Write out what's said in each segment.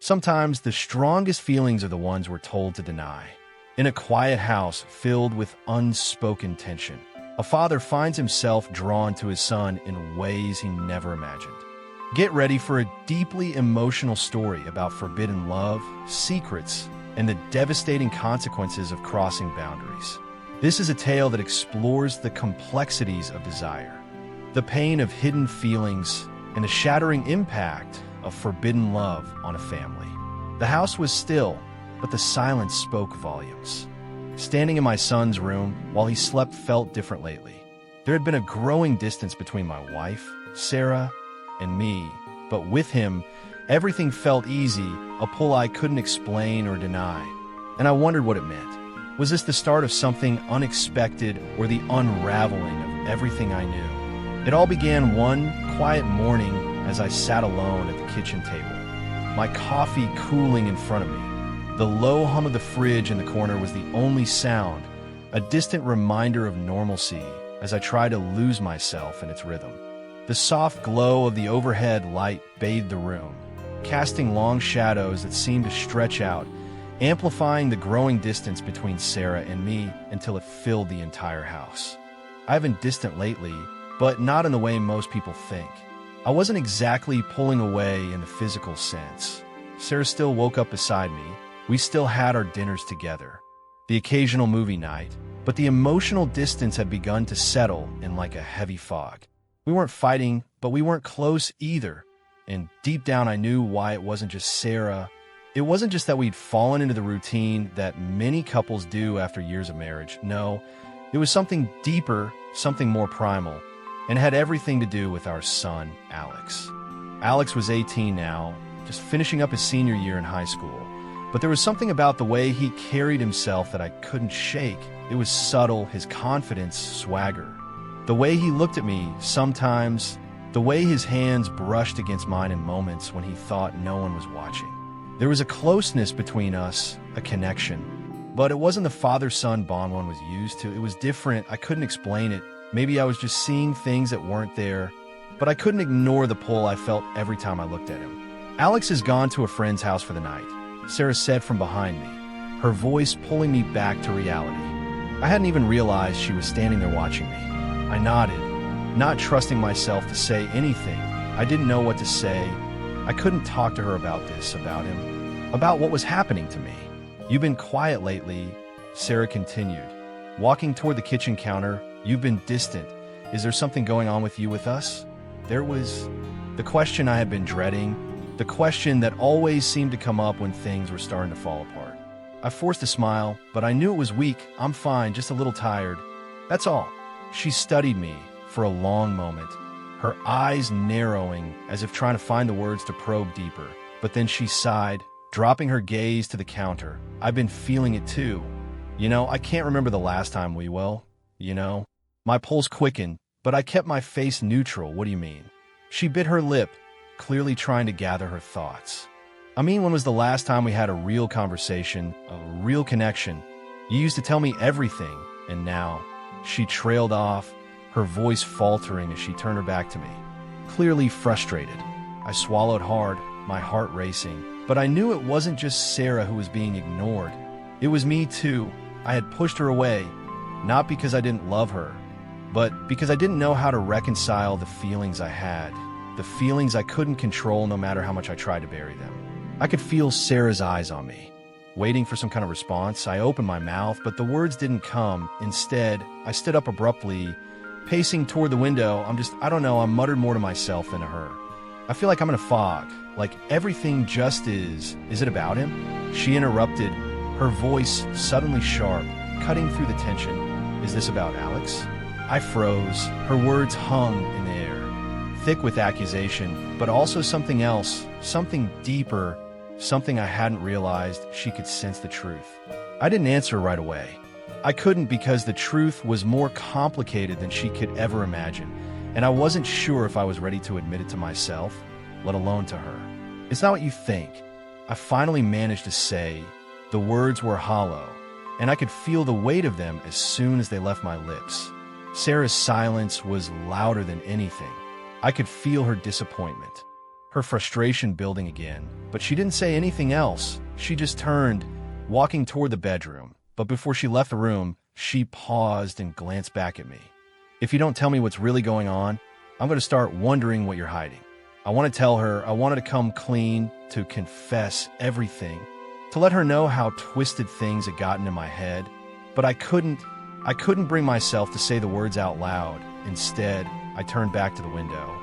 Sometimes the strongest feelings are the ones we're told to deny. In a quiet house filled with unspoken tension, a father finds himself drawn to his son in ways he never imagined. Get ready for a deeply emotional story about forbidden love, secrets, and the devastating consequences of crossing boundaries. This is a tale that explores the complexities of desire, the pain of hidden feelings, and the shattering impact of forbidden love on a family. The house was still, but the silence spoke volumes. Standing in my son's room while he slept felt different lately. There had been a growing distance between my wife, Sarah, and me, but with him, everything felt easy, a pull I couldn't explain or deny. And I wondered what it meant. Was this the start of something unexpected or the unraveling of everything I knew? It all began one quiet morning as I sat alone at the kitchen table, my coffee cooling in front of me. The low hum of the fridge in the corner was the only sound, a distant reminder of normalcy as I tried to lose myself in its rhythm. The soft glow of the overhead light bathed the room, casting long shadows that seemed to stretch out, amplifying the growing distance between Sarah and me until it filled the entire house. I've been distant lately, but not in the way most people think. I wasn't exactly pulling away in the physical sense. Sarah still woke up beside me. We still had our dinners together, the occasional movie night, but the emotional distance had begun to settle in like a heavy fog. We weren't fighting, but we weren't close either. And deep down, I knew why. It wasn't just Sarah. It wasn't just that we'd fallen into the routine that many couples do after years of marriage. No, it was something deeper, something more primal, and had everything to do with our son, Alex. Alex was 18 now, just finishing up his senior year in high school. But there was something about the way he carried himself that I couldn't shake. It was subtle, his confidence, swagger. The way he looked at me sometimes, the way his hands brushed against mine in moments when he thought no one was watching. There was a closeness between us, a connection. But it wasn't the father-son bond one was used to. It was different. I couldn't explain it. Maybe I was just seeing things that weren't there. But I couldn't ignore the pull I felt every time I looked at him. Alex has gone to a friend's house for the night, Sarah said from behind me, her voice pulling me back to reality. I hadn't even realized she was standing there watching me. I nodded, not trusting myself to say anything. I didn't know what to say. I couldn't talk to her about this, about him, about what was happening to me. You've been quiet lately, Sarah continued, walking toward the kitchen counter. You've been distant. Is there something going on with you with us? There was the question I had been dreading, the question that always seemed to come up when things were starting to fall apart. I forced a smile, but I knew it was weak. I'm fine, just a little tired. That's all. She studied me for a long moment, her eyes narrowing as if trying to find the words to probe deeper. But then she sighed, dropping her gaze to the counter. I've been feeling it too. I can't remember the last time we, my pulse quickened, but I kept my face neutral. What do you mean? She bit her lip, clearly trying to gather her thoughts. When was the last time we had a real conversation, a real connection? You used to tell me everything, and now... She trailed off, her voice faltering as she turned her back to me, clearly frustrated. I swallowed hard, my heart racing, but I knew it wasn't just Sarah who was being ignored. It was me too. I had pushed her away, not because I didn't love her, but because I didn't know how to reconcile the feelings I had, the feelings I couldn't control no matter how much I tried to bury them. I could feel Sarah's eyes on me, waiting for some kind of response. I opened my mouth, but the words didn't come. Instead, I stood up abruptly, pacing toward the window. I muttered more to myself than to her. I feel like I'm in a fog, like everything just is. Is it about him? She interrupted, her voice suddenly sharp, cutting through the tension. Is this about Alex? I froze. Her words hung in the air, thick with accusation, but also something else, something deeper, something I hadn't realized. She could sense the truth. I didn't answer right away. I couldn't because the truth was more complicated than she could ever imagine, and I wasn't sure if I was ready to admit it to myself, let alone to her. It's not what you think. I finally managed to say. The words were hollow, and I could feel the weight of them as soon as they left my lips. Sarah's silence was louder than anything. I could feel her disappointment. her frustration building again. But she didn't say anything else. She just turned, walking toward the bedroom. But before she left the room, she paused and glanced back at me. If you don't tell me what's really going on, I'm going to start wondering what you're hiding. I want to tell her I wanted to come clean, to confess everything, to let her know how twisted things had gotten in my head. But I couldn't bring myself to say the words out loud. Instead, I turned back to the window.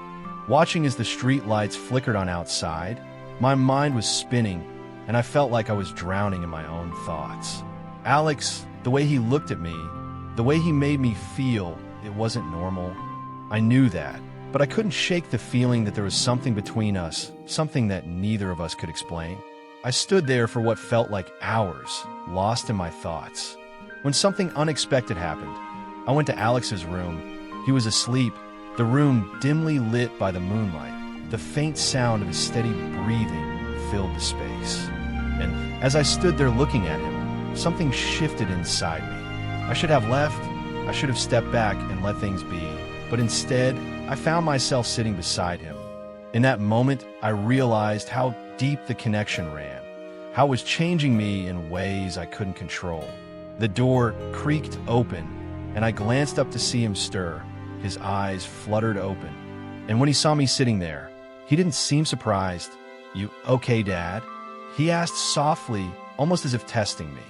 Watching as the street lights flickered on outside, my mind was spinning, and I felt like I was drowning in my own thoughts. Alex, the way he looked at me, the way he made me feel, it wasn't normal. I knew that, but I couldn't shake the feeling that there was something between us, something that neither of us could explain. I stood there for what felt like hours, lost in my thoughts. When something unexpected happened, I went to Alex's room. He was asleep, the room dimly lit by the moonlight. The faint sound of his steady breathing filled the space. And as I stood there looking at him, something shifted inside me. I should have left. I should have stepped back and let things be. But instead, I found myself sitting beside him. In that moment, I realized how deep the connection ran, how it was changing me in ways I couldn't control. The door creaked open, and I glanced up to see him stir. His eyes fluttered open. And when he saw me sitting there, he didn't seem surprised. "You okay, Dad?" He asked softly, almost as if testing me.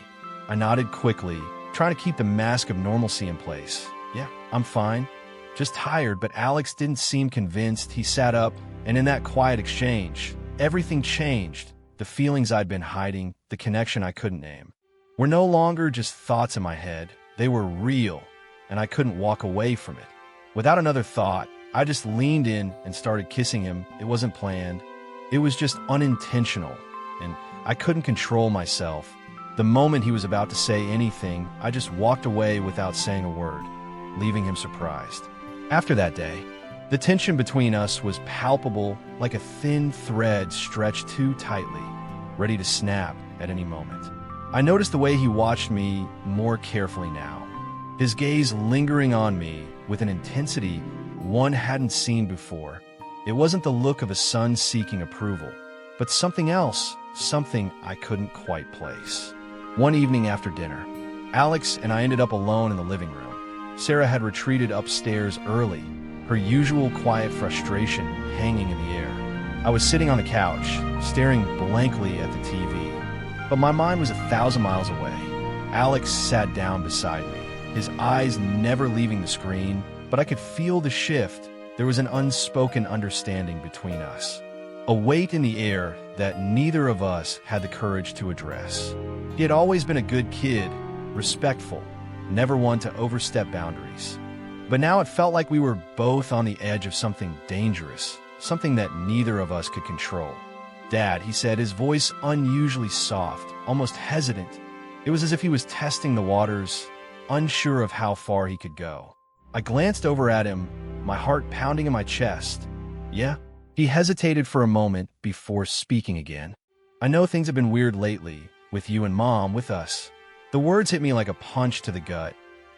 I nodded quickly, trying to keep the mask of normalcy in place. "Yeah, I'm fine. Just tired," but Alex didn't seem convinced. He sat up, and in that quiet exchange, everything changed. The feelings I'd been hiding, the connection I couldn't name, were no longer just thoughts in my head. They were real, and I couldn't walk away from it. Without another thought, I just leaned in and started kissing him. It wasn't planned. It was just unintentional, and I couldn't control myself. The moment he was about to say anything, I just walked away without saying a word, leaving him surprised. After that day, the tension between us was palpable, like a thin thread stretched too tightly, ready to snap at any moment. I noticed the way he watched me more carefully now, his gaze lingering on me with an intensity one hadn't seen before. It wasn't the look of a son seeking approval, but something else, something I couldn't quite place. One evening after dinner, Alex and I ended up alone in the living room. Sarah had retreated upstairs early, her usual quiet frustration hanging in the air. I was sitting on the couch, staring blankly at the TV, but my mind was 1,000 miles away. Alex sat down beside me, his eyes never leaving the screen, but I could feel the shift. There was an unspoken understanding between us, a weight in the air that neither of us had the courage to address. He had always been a good kid, respectful, never one to overstep boundaries. But now it felt like we were both on the edge of something dangerous, something that neither of us could control. "Dad," he said, his voice unusually soft, almost hesitant. It was as if he was testing the waters, unsure of how far he could go. I glanced over at him, my heart pounding in my chest. "Yeah?" He hesitated for a moment before speaking again. "I know things have been weird lately, with you and Mom, with us." The words hit me like a punch to the gut,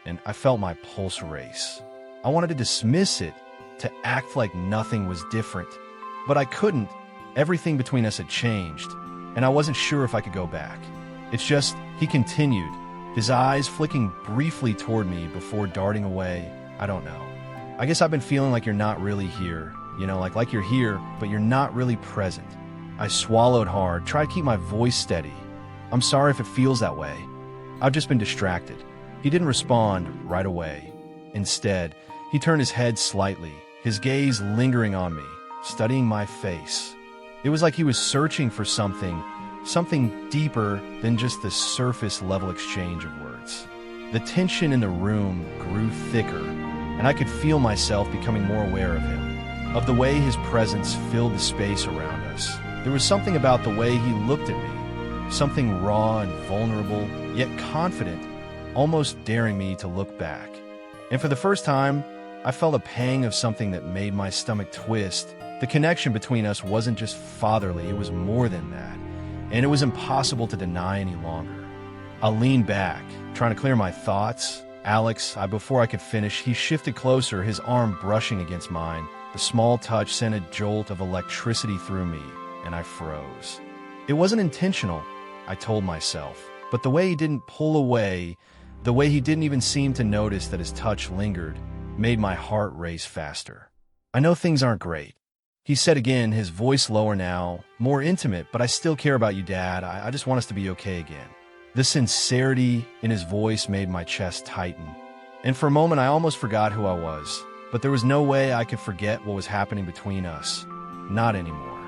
and I felt my pulse race. I wanted to dismiss it, to act like nothing was different. But I couldn't. Everything between us had changed, and I wasn't sure if I could go back. "It's just," he continued, his eyes flicking briefly toward me before darting away. "I don't know. I guess I've been feeling like you're not really here. You know, like you're here, but you're not really present." I swallowed hard, tried to keep my voice steady. "I'm sorry if it feels that way. I've just been distracted." He didn't respond right away. Instead, he turned his head slightly, his gaze lingering on me, studying my face. It was like he was searching for something deeper than just the surface-level exchange of words. The tension in the room grew thicker, and I could feel myself becoming more aware of him, of the way his presence filled the space around us. There was something about the way he looked at me, something raw and vulnerable, yet confident, almost daring me to look back. And for the first time, I felt a pang of something that made my stomach twist. The connection between us wasn't just fatherly, it was more than that, and it was impossible to deny any longer. I leaned back, trying to clear my thoughts. Alex, before I could finish, he shifted closer, his arm brushing against mine, the The small touch sent a jolt of electricity through me, and I froze. It wasn't intentional, I told myself, but the way he didn't pull away, the way he didn't even seem to notice that his touch lingered, made my heart race faster. I know things aren't great, he said again, his voice lower now, more intimate, but I still care about you, Dad. I just want us to be okay again. The sincerity in his voice made my chest tighten, and for a moment I almost forgot who I was, but there was no way I could forget what was happening between us. Not anymore.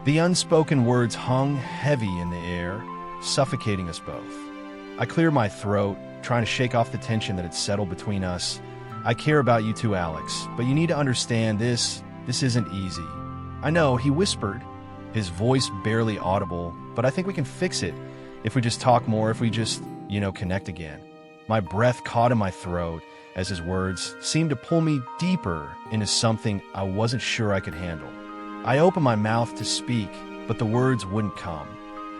The unspoken words hung heavy in the air, suffocating us both. I cleared my throat, trying to shake off the tension that had settled between us. I care about you too, Alex, but you need to understand this isn't easy. I know, he whispered, his voice barely audible, but I think we can fix it if we just talk more, if we just, connect again. My breath caught in my throat as his words seemed to pull me deeper into something I wasn't sure I could handle. I opened my mouth to speak, but the words wouldn't come.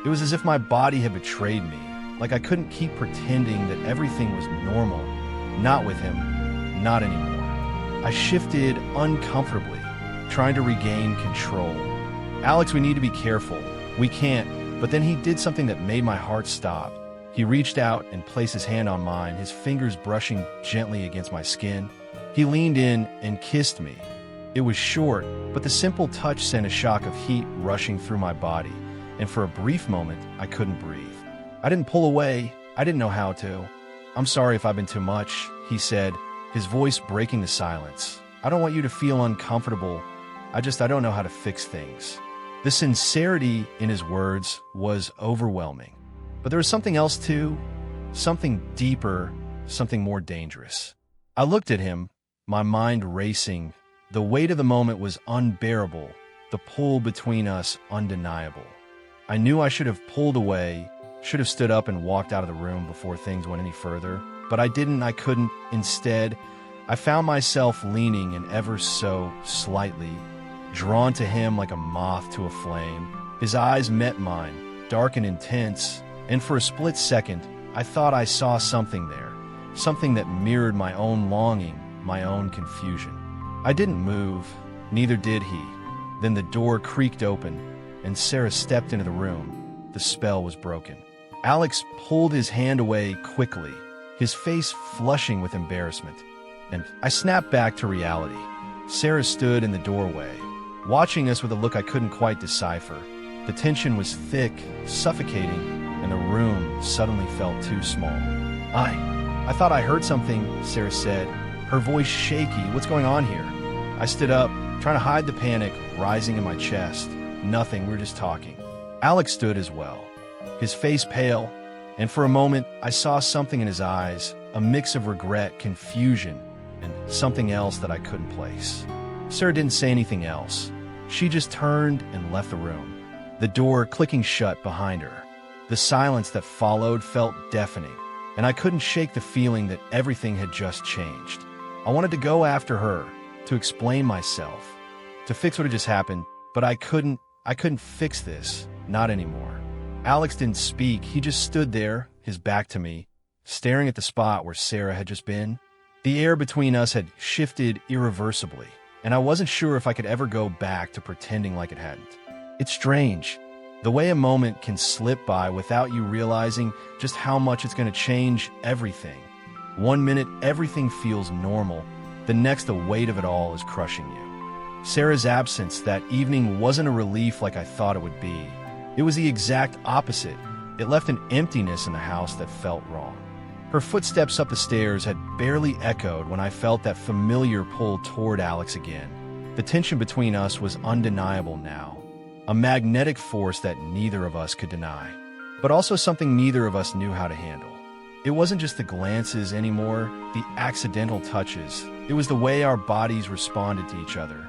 It was as if my body had betrayed me, like I couldn't keep pretending that everything was normal. Not with him, not anymore. I shifted uncomfortably, trying to regain control. Alex, we need to be careful. We can't. But then he did something that made my heart stop. He reached out and placed his hand on mine, his fingers brushing gently against my skin. He leaned in and kissed me. It was short, but the simple touch sent a shock of heat rushing through my body, and for a brief moment, I couldn't breathe. I didn't pull away. I didn't know how to. I'm sorry if I've been too much, he said, his voice breaking the silence. I don't want you to feel uncomfortable. I don't know how to fix things. The sincerity in his words was overwhelming. But there was something else too, something deeper, something more dangerous. I looked at him, my mind racing. The weight of the moment was unbearable, the pull between us undeniable. I knew I should have pulled away, should have stood up and walked out of the room before things went any further, but I didn't, I couldn't. Instead, I found myself leaning and ever so slightly, drawn to him like a moth to a flame. His eyes met mine, dark and intense, and for a split second, I thought I saw something there, something that mirrored my own longing, my own confusion. I didn't move, neither did he. Then the door creaked open, and Sarah stepped into the room. The spell was broken. Alex pulled his hand away quickly, his face flushing with embarrassment, and I snapped back to reality. Sarah stood in the doorway, watching us with a look I couldn't quite decipher. The tension was thick, suffocating, and the room suddenly felt too small. I thought I heard something, Sarah said, her voice shaky. What's going on here? I stood up, trying to hide the panic rising in my chest. Nothing, we were just talking. Alex stood as well, his face pale, and for a moment I saw something in his eyes, a mix of regret, confusion, and something else that I couldn't place. Sarah didn't say anything else. She just turned and left the room, the door clicking shut behind her. The silence that followed felt deafening, and I couldn't shake the feeling that everything had just changed. I wanted to go after her, to explain myself, to fix what had just happened, but I couldn't fix this, not anymore. Alex didn't speak, he just stood there, his back to me, staring at the spot where Sarah had just been. The air between us had shifted irreversibly, and I wasn't sure if I could ever go back to pretending like it hadn't. It's strange, the way a moment can slip by without you realizing just how much it's going to change everything. 1 minute, everything feels normal. The next, the weight of it all is crushing you. Sarah's absence that evening wasn't a relief like I thought it would be. It was the exact opposite. It left an emptiness in the house that felt wrong. Her footsteps up the stairs had barely echoed when I felt that familiar pull toward Alex again. The tension between us was undeniable now. A magnetic force that neither of us could deny, but also something neither of us knew how to handle. It wasn't just the glances anymore, the accidental touches. It was the way our bodies responded to each other,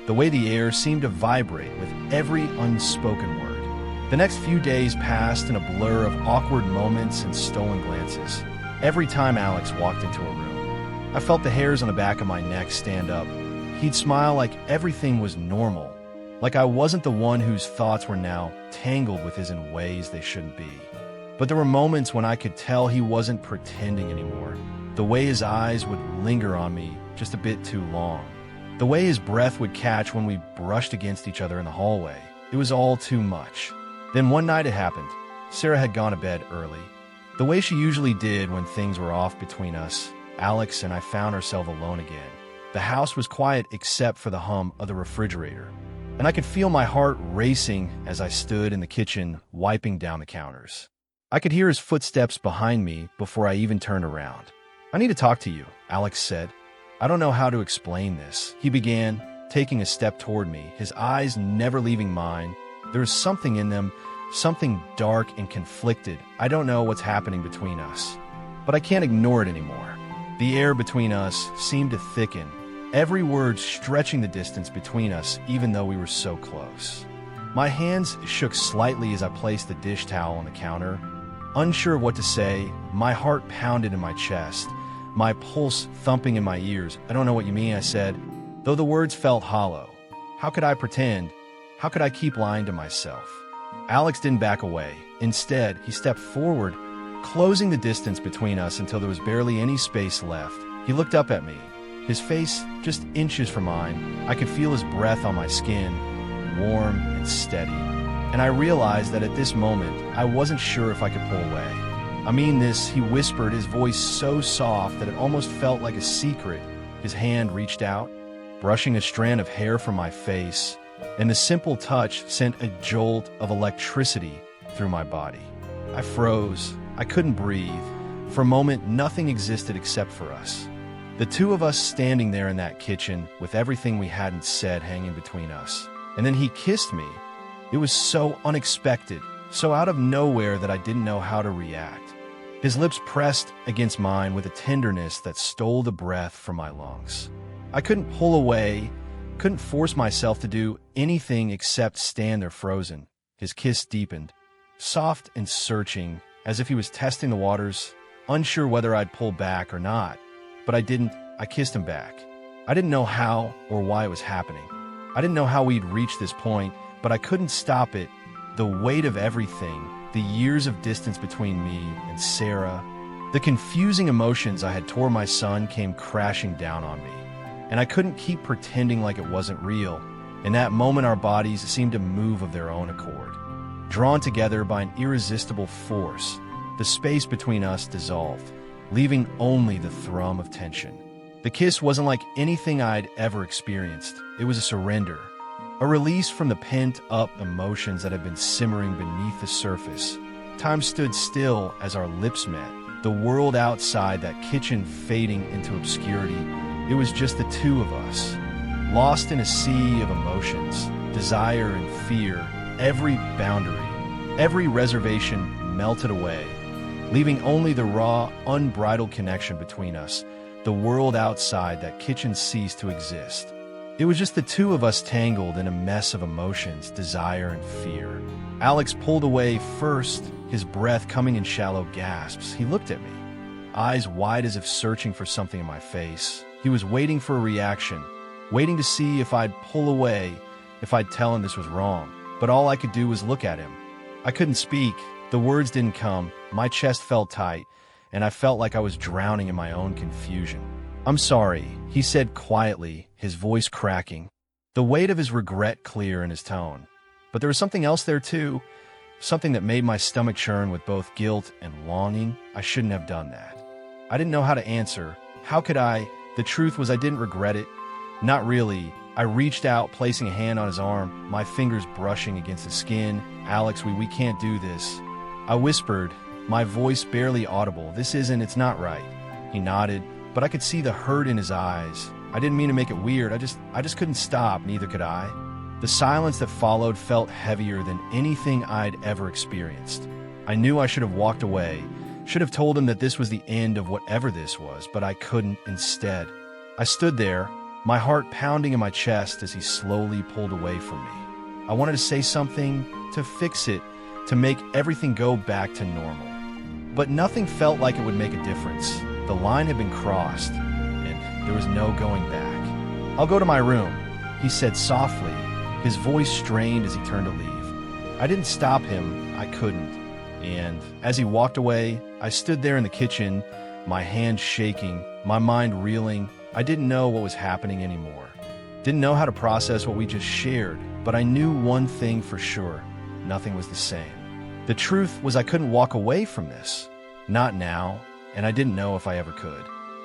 the way the air seemed to vibrate with every unspoken word. The next few days passed in a blur of awkward moments and stolen glances. Every time Alex walked into a room, I felt the hairs on the back of my neck stand up. He'd smile like everything was normal, like I wasn't the one whose thoughts were now tangled with his in ways they shouldn't be. But there were moments when I could tell he wasn't pretending anymore. The way his eyes would linger on me just a bit too long. The way his breath would catch when we brushed against each other in the hallway. It was all too much. Then one night it happened. Sarah had gone to bed early. The way she usually did when things were off between us. Alex and I found ourselves alone again. The house was quiet except for the hum of the refrigerator, and I could feel my heart racing as I stood in the kitchen wiping down the counters. I could hear his footsteps behind me before I even turned around. "I need to talk to you," Alex said. "I don't know how to explain this," he began, taking a step toward me, his eyes never leaving mine. There was something in them, something dark and conflicted. I don't know what's happening between us, but I can't ignore it anymore. The air between us seemed to thicken, every word stretching the distance between us even though we were so close. My hands shook slightly as I placed the dish towel on the counter. Unsure of what to say, my heart pounded in my chest, my pulse thumping in my ears. "I don't know what you mean," I said, though the words felt hollow. How could I pretend? How could I keep lying to myself? Alex didn't back away. Instead, he stepped forward, closing the distance between us until there was barely any space left. He looked up at me, his face just inches from mine. I could feel his breath on my skin, warm and steady. And I realized that at this moment, I wasn't sure if I could pull away. "I mean this," he whispered, his voice so soft that it almost felt like a secret. His hand reached out, brushing a strand of hair from my face, and the simple touch sent a jolt of electricity through my body. I froze. I couldn't breathe. For a moment, nothing existed except for us. The two of us standing there in that kitchen with everything we hadn't said hanging between us. And then he kissed me. It was so unexpected, so out of nowhere that I didn't know how to react. His lips pressed against mine with a tenderness that stole the breath from my lungs. I couldn't pull away, couldn't force myself to do anything except stand there frozen. His kiss deepened, soft and searching, as if he was testing the waters, unsure whether I'd pull back or not. But I didn't. I kissed him back. I didn't know how or why it was happening. I didn't know how we'd reached this point, but I couldn't stop it. The weight of everything, the years of distance between me and Sarah, the confusing emotions I had toward my son came crashing down on me. And I couldn't keep pretending like it wasn't real. In that moment, our bodies seemed to move of their own accord. Drawn together by an irresistible force, the space between us dissolved, leaving only the thrum of tension. The kiss wasn't like anything I'd ever experienced. It was a surrender, a release from the pent-up emotions that had been simmering beneath the surface. Time stood still as our lips met, the world outside that kitchen fading into obscurity. It was just the two of us, lost in a sea of emotions, desire and fear. Every boundary, every reservation melted away, leaving only the raw, unbridled connection between us. The world outside that kitchen ceased to exist. It was just the two of us tangled in a mess of emotions, desire, and fear. Alex pulled away first, his breath coming in shallow gasps. He looked at me, eyes wide as if searching for something in my face. He was waiting for a reaction, waiting to see if I'd pull away, if I'd tell him this was wrong. But all I could do was look at him. I couldn't speak. The words didn't come. My chest felt tight, and I felt like I was drowning in my own confusion. "I'm sorry," he said quietly, his voice cracking, the weight of his regret clear in his tone. But there was something else there too, something that made my stomach churn with both guilt and longing. I shouldn't have done that. I didn't know how to answer. How could I? The truth was I didn't regret it. Not really. I reached out, placing a hand on his arm, my fingers brushing against his skin. "Alex, we can't do this." I whispered, my voice barely audible. It's not right." He nodded, but I could see the hurt in his eyes. I didn't mean to make it weird. I just couldn't stop, neither could I. The silence that followed felt heavier than anything I'd ever experienced. I knew I should have walked away, should have told him that this was the end of whatever this was, but I couldn't. Instead, I stood there, my heart pounding in my chest as he slowly pulled away from me. I wanted to say something, to fix it, to make everything go back to normal. But nothing felt like it would make a difference. The line had been crossed, and there was no going back. "I'll go to my room," he said softly, his voice strained as he turned to leave. I didn't stop him. I couldn't. And as he walked away, I stood there in the kitchen, my hands shaking, my mind reeling. I didn't know what was happening anymore. Didn't know how to process what we just shared, but I knew one thing for sure. Nothing was the same. The truth was I couldn't walk away from this. Not now, and I didn't know if I ever could.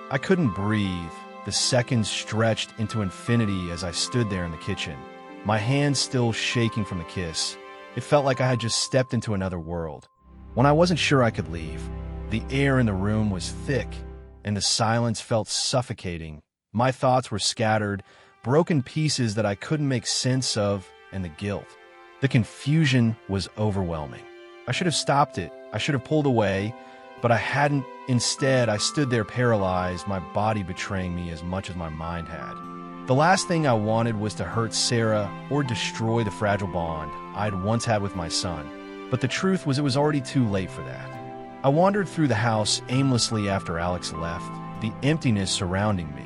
I couldn't breathe. The seconds stretched into infinity as I stood there in the kitchen, my hands still shaking from the kiss. It felt like I had just stepped into another world. When I wasn't sure I could leave, the air in the room was thick, and the silence felt suffocating. My thoughts were scattered, broken pieces that I couldn't make sense of, and the guilt. The confusion was overwhelming. I should have stopped it. I should have pulled away, but I hadn't. Instead, I stood there paralyzed, my body betraying me as much as my mind had. The last thing I wanted was to hurt Sarah or destroy the fragile bond I'd once had with my son. But the truth was it was already too late for that. I wandered through the house aimlessly after Alex left, the emptiness surrounding me.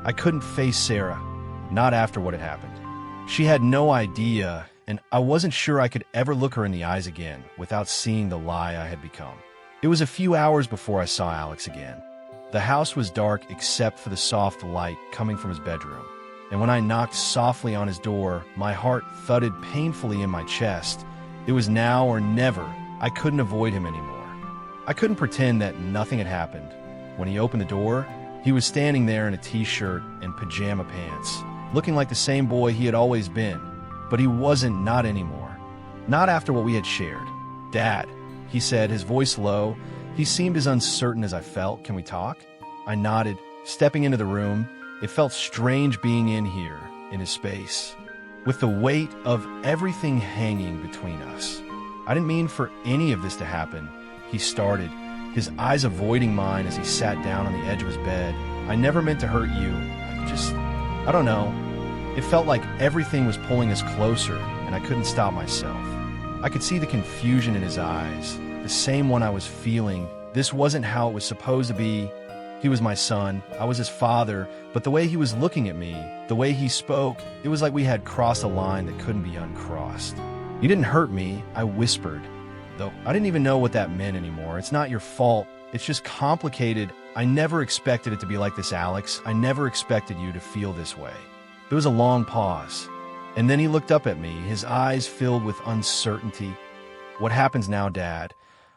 I couldn't face Sarah, not after what had happened. She had no idea, and I wasn't sure I could ever look her in the eyes again without seeing the lie I had become. It was a few hours before I saw Alex again. The house was dark except for the soft light coming from his bedroom. And when I knocked softly on his door, my heart thudded painfully in my chest. It was now or never. I couldn't avoid him anymore. I couldn't pretend that nothing had happened. When he opened the door, he was standing there in a t-shirt and pajama pants, looking like the same boy he had always been. But he wasn't, not anymore. Not after what we had shared. "Dad," he said, his voice low. He seemed as uncertain as I felt. "Can we talk?" I nodded, stepping into the room. It felt strange being in here, in his space, with the weight of everything hanging between us. "I didn't mean for any of this to happen," he started, his eyes avoiding mine as he sat down on the edge of his bed. "I never meant to hurt you. I don't know." It felt like everything was pulling us closer, and I couldn't stop myself. I could see the confusion in his eyes, the same one I was feeling. This wasn't how it was supposed to be. He was my son, I was his father, but the way he was looking at me, the way he spoke, it was like we had crossed a line that couldn't be uncrossed. "You didn't hurt me," I whispered, though I didn't even know what that meant anymore. "It's not your fault. It's just complicated. I never expected it to be like this, Alex. I never expected you to feel this way." There was a long pause, and then he looked up at me, his eyes filled with uncertainty. "What happens now, Dad?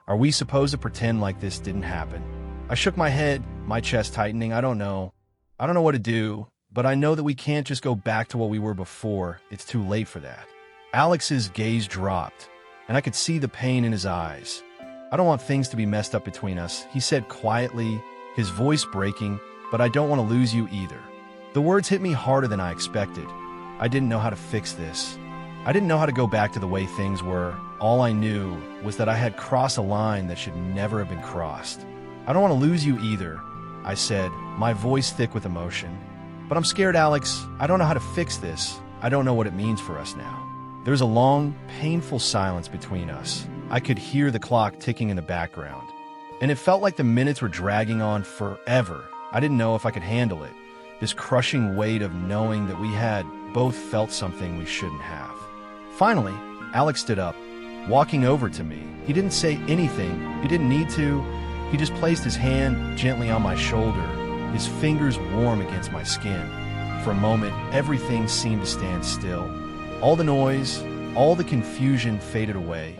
Are we supposed to pretend like this didn't happen?" I shook my head, my chest tightening. I don't know what to do, but I know that we can't just go back to what we were before. It's too late for that." Alex's gaze dropped, and I could see the pain in his eyes. "I don't want things to be messed up between us," he said quietly, his voice breaking, "but I don't want to lose you either." The words hit me harder than I expected. I didn't know how to fix this. I didn't know how to go back to the way things were. All I knew was that I had crossed a line that should never have been crossed. "I don't want to lose you either," I said, my voice thick with emotion. "But I'm scared, Alex. I don't know how to fix this. I don't know what it means for us now." There was a long, painful silence between us. I could hear the clock ticking in the background, and it felt like the minutes were dragging on forever. I didn't know if I could handle it, this crushing weight of knowing that we had both felt something we shouldn't have. Finally, Alex stood up, walking over to me. He didn't say anything. He didn't need to. He just placed his hand gently on my shoulder, his fingers warm against my skin. For a moment, everything seemed to stand still. All the noise, all the confusion faded away,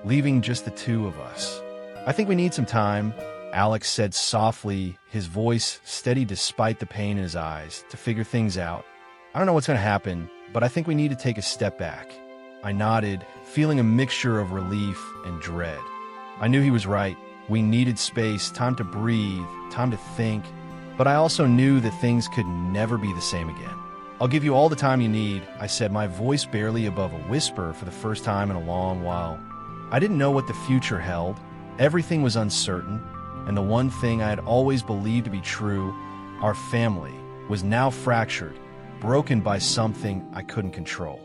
leaving just the two of us. "I think we need some time," Alex said softly, his voice steady despite the pain in his eyes, "to figure things out. I don't know what's going to happen, but I think we need to take a step back." I nodded, feeling a mixture of relief and dread. I knew he was right. We needed space, time to breathe, time to think. But I also knew that things could never be the same again. "I'll give you all the time you need," I said, my voice barely above a whisper for the first time in a long while. I didn't know what the future held. Everything was uncertain, and the one thing I had always believed to be true, our family, was now fractured, broken by something I couldn't control.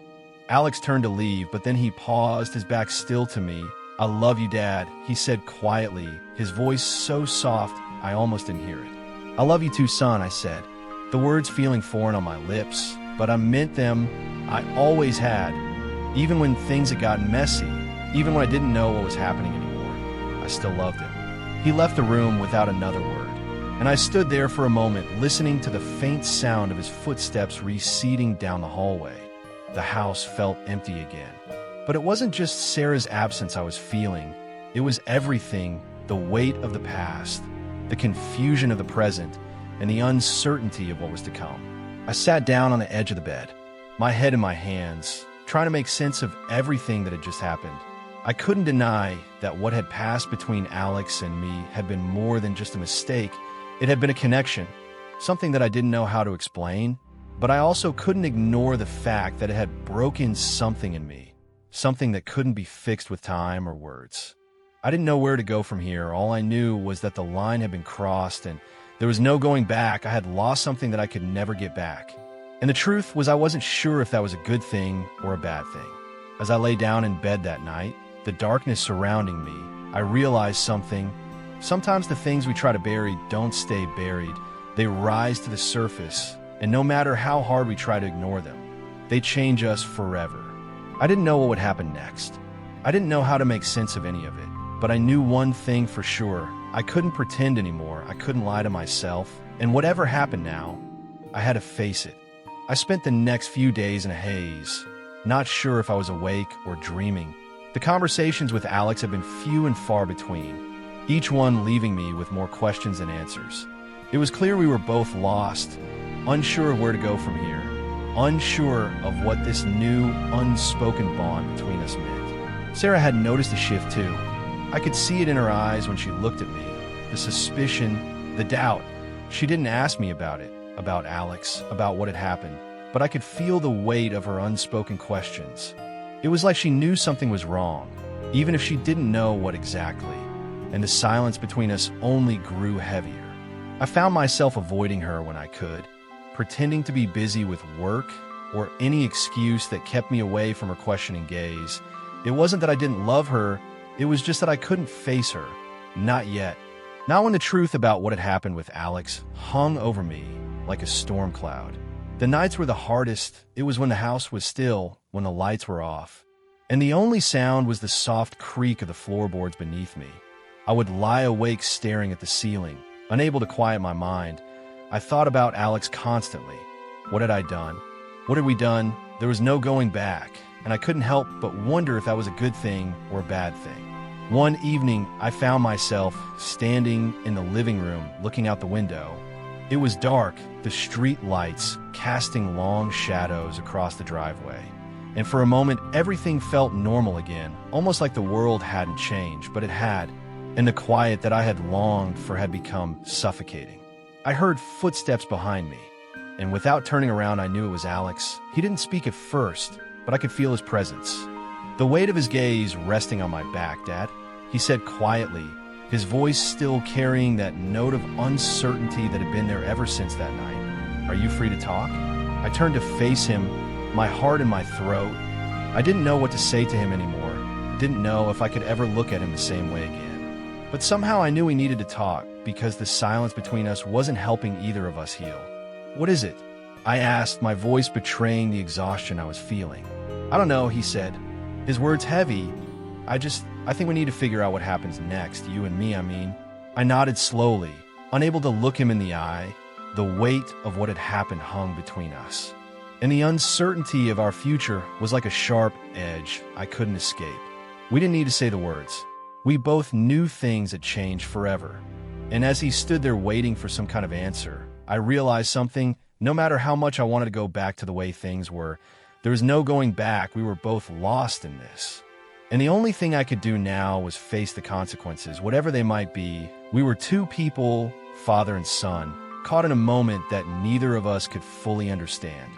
Alex turned to leave, but then he paused, his back still to me. "I love you, Dad," he said quietly, his voice so soft I almost didn't hear it. "I love you too, son," I said, the words feeling foreign on my lips, but I meant them. I always had, even when things had gotten messy, even when I didn't know what was happening anymore. I still loved him. He left the room without another word. And I stood there for a moment, listening to the faint sound of his footsteps receding down the hallway. The house felt empty again. But it wasn't just Sarah's absence I was feeling. It was everything, the weight of the past, the confusion of the present, and the uncertainty of what was to come. I sat down on the edge of the bed, my head in my hands, trying to make sense of everything that had just happened. I couldn't deny that what had passed between Alex and me had been more than just a mistake. It had been a connection, something that I didn't know how to explain, but I also couldn't ignore the fact that it had broken something in me, something that couldn't be fixed with time or words. I didn't know where to go from here. All I knew was that the line had been crossed and there was no going back. I had lost something that I could never get back. And the truth was I wasn't sure if that was a good thing or a bad thing. As I lay down in bed that night, the darkness surrounding me, I realized something. Sometimes the things we try to bury don't stay buried. They rise to the surface, and no matter how hard we try to ignore them, they change us forever. I didn't know what would happen next. I didn't know how to make sense of any of it, but I knew one thing for sure. I couldn't pretend anymore. I couldn't lie to myself. And whatever happened now, I had to face it. I spent the next few days in a haze, not sure if I was awake or dreaming. The conversations with Alex have been few and far between, each one leaving me with more questions than answers. It was clear we were both lost, unsure of where to go from here, unsure of what this new, unspoken bond between us meant. Sarah had noticed a shift too. I could see it in her eyes when she looked at me, the suspicion, the doubt. She didn't ask me about it, about Alex, about what had happened, but I could feel the weight of her unspoken questions. It was like she knew something was wrong, even if she didn't know what exactly, and the silence between us only grew heavier. I found myself avoiding her when I could, pretending to be busy with work or any excuse that kept me away from her questioning gaze. It wasn't that I didn't love her, it was just that I couldn't face her. Not yet. Not when the truth about what had happened with Alex hung over me like a storm cloud. The nights were the hardest. It was when the house was still, when the lights were off, and the only sound was the soft creak of the floorboards beneath me. I would lie awake staring at the ceiling, unable to quiet my mind. I thought about Alex constantly. What had I done? What had we done? There was no going back, and I couldn't help but wonder if that was a good thing or a bad thing. One evening, I found myself standing in the living room, looking out the window. It was dark, the street lights casting long shadows across the driveway. And for a moment, everything felt normal again, almost like the world hadn't changed, but it had. And the quiet that I had longed for had become suffocating. I heard footsteps behind me, and without turning around, I knew it was Alex. He didn't speak at first, but I could feel his presence. The weight of his gaze resting on my back, Dad, he said quietly, his voice still carrying that note of uncertainty that had been there ever since that night. Are you free to talk? I turned to face him, my heart in my throat. I didn't know what to say to him anymore. Didn't know if I could ever look at him the same way again. But somehow I knew we needed to talk because the silence between us wasn't helping either of us heal. What is it? I asked, my voice betraying the exhaustion I was feeling. I don't know, he said, his words heavy. I think we need to figure out what happens next, you and me, I mean. I nodded slowly, unable to look him in the eye. The weight of what had happened hung between us, and the uncertainty of our future was like a sharp edge I couldn't escape. We didn't need to say the words. We both knew things had changed forever. And as he stood there waiting for some kind of answer, I realized something. No matter how much I wanted to go back to the way things were, there was no going back. We were both lost in this. And the only thing I could do now was face the consequences, whatever they might be. We were two people, father and son, caught in a moment that neither of us could fully understand.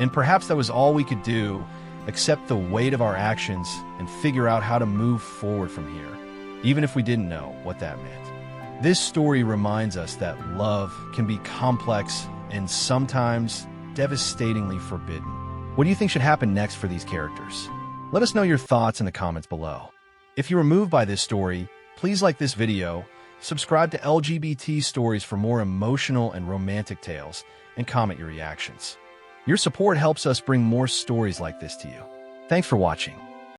And perhaps that was all we could do, accept the weight of our actions and figure out how to move forward from here, even if we didn't know what that meant. This story reminds us that love can be complex and sometimes devastatingly forbidden. What do you think should happen next for these characters? Let us know your thoughts in the comments below. If you were moved by this story, please like this video, subscribe to LGBT Stories for more emotional and romantic tales, and comment your reactions. Your support helps us bring more stories like this to you. Thanks for watching.